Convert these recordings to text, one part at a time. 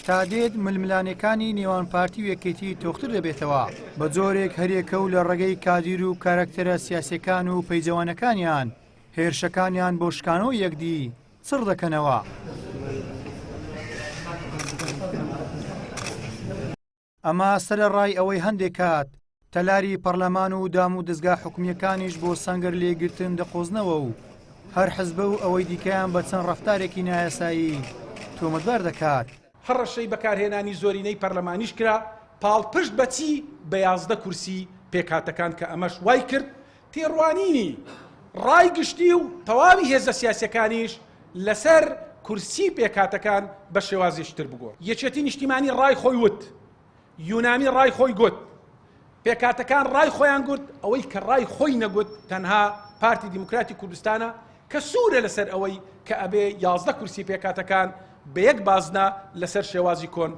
تا دێت ململانەکانی نێوان پارتی و یەکێتی تۆختر دەبێتەوە بە جۆرێک هەرێکە و لە ڕێگەی کادیر و کارکتەرە سیاسیەکان و پەیجەوانەکانیان هێرشەکانیان بۆ شکانەوە یەکدی چڕ دەکەنەوە. ئەمە سەرەڕای ئەوەی هەندێک کات تەلاری پەرلەمان و دام و دەستگا حکومیەکانیش بۆ سەنگەر لێگرتن دەقۆزنەوە و هەر حزبە و ئەوەی دیکەیان بە چەند ڕەفتارێکی نایاسایی تۆمەتبار دەکات. هەر ڕەشەی بەکارهێنانی زۆرینەی پەرلەمانیش کرا پاڵپشت بەچی بە 11 کورسی پێکهاتەکان کە ئەمەش وای کرد تێڕوانینی ڕای گشتی و تەواوی هێزە سیاسیەکانیش لەسەر کورسی پێکهاتەکان بە شێوازیشتر بگۆ. یەکێتی نیشتیمانی ڕای خۆی وت، یونامی ڕای خۆی گوت، پێکهاتەکان ڕای خۆیان گوت، ئەوەی کە ڕای خۆی نەگوت تەنها پارتی دیموکراتی کوردستانە کە سوورە لەسەر ئەوەی کە ئەبێ 11 کورسی پێکهاتەکان بە یەک بازنە لەسەر شێوازی کۆن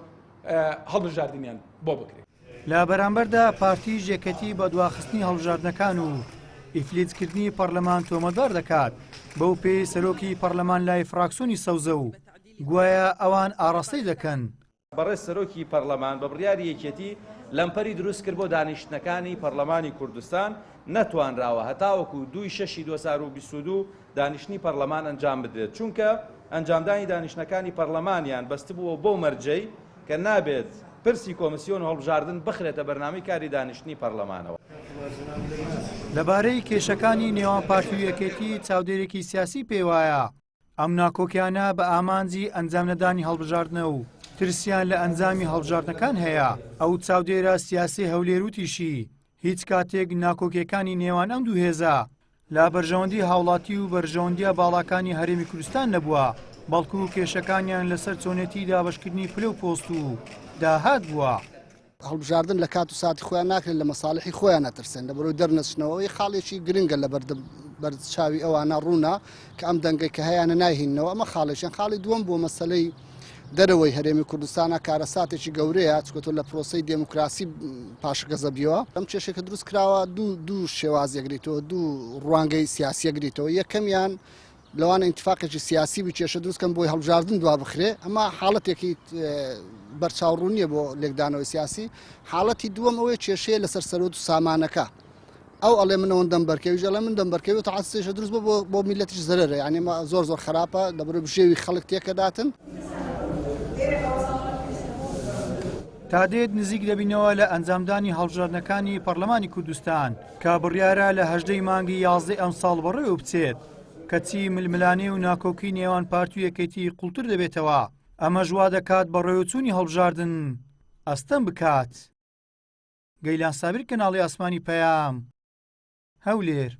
هەڵبژاردنیان بۆ بکرێت. لە بەرامبەردا پارتی یەکێتی بە دواخستنی هەڵبژاردنەکان و ئیفلیتکردنی پەرلەمان تۆمەتبار دەکات بەو پێی سەرۆکی پەرلەمان لای فراکسیۆنی سەوزە و گوایە ئەوان ئاڕاستەی دەکەن. بەڕێز سەرۆکی پەرلەمان بە بڕیاری یەکێتی لەمپەری دروست کرد بۆ دانیشتنەکانی پەرلەمانی کوردستان نەتوانراوە هەتاوەکو 2/6/2022 دانیشتنی پەرلەمان ئەنجام بدرێت چونکە ئەنجامدانی دانیشتنەکانی پەرلەمانیان بەستبووە بۆ مەرجەی کە نابێت پرسی کۆمسیۆن هەڵبژاردن بخرێتە بەرنامەی کاری دانیشتنی پەرلەمانەوە. لەبارەی کێشەکانی نێوان پارتی و یەکێتی چاودێرێکی سیاسی پێوایە ئەم ناکۆکیانە بە ئامانجی ئەنجام نەدانی هەڵبژاردنە و ترسیان لە ئەنجامی هەڵبژاردنەکان هەیە. ئەو چاودێرە سیاسی هەولێروتیشی هیچ کاتێک ناکۆکیەکانی نێوان ئەم دوو هێزە لا بەرژەوەندی هاوڵاتی و بەرژەوەندیە باڵاکانی هەرێمی کوردستان نەبووە بەڵکو و کێشەکانیان لەسەر چۆنێتی دابەشکردنی پلە و پۆست و داهات بووە. هەڵبژاردن لە کات و ساتی خۆیان ناکرێت لە مەساڵحی خۆیان نەترسێن لەبەرەوەی دەرنەچنەوەی خاڵێکی گرنگە لە بەرچاوی ئەوانە ڕوونا کە ئەم دەنگەی کە هەیەە ناهینەوە. ئەمە خاڵێکیان خاڵی دووەم بۆ مەسەلەی دەرەوەی هەرێمی کوردستانە کارەساتێکی گەورەیە چکۆتۆ لە پرۆسەی دموکراسی پاشگەزەبیەوە. ئەم کێشێکە دروست کراوە دوو شێواز یەکگریتەوە دوو ڕوانگەی سیاسی یەکگریتەوە. یەکەمیان لەوانە ئینتیفاقێکی سیاسی بی کێشە دروستکەن بۆی هەڵبژاردن دوا بخرێ ئەمە حاڵەتێکی بەرچاوڕوونیە بۆ لێکدانەوەی سیاسی. حاڵەتی دووەم ئەوەیە کێشەیە لەسەر سەرۆت و سامانەکە ئەو ئەڵێ منەوە دەمبەرکەویژە لە من دەمبەرکەوێت تا عسێشە دروست بۆ میلەتیش زەرەرە یعنی زۆر خراپە لەبەرەوەی بژێوی خەڵک تێکەداتن. تا دێت نزیک دەبینەوە لە ئەنجامدانی هەڵبژاردنەکانی پەرلەمانی کوردستان کە بڕیارە لە 18 مانگی 11 ئەم ساڵ بەڕێوە بچێت کەچی ململانێ و ناکۆکی نێوان پارتی و یەکێتی قوڵتر دەبێتەوە. ئەمە ژوا دەکات بە ڕێوەچوونی هەڵبژاردن ئەستەم بکات. گەیلان سابیر کەناڵی ئاسمانی پەیام هەولێر.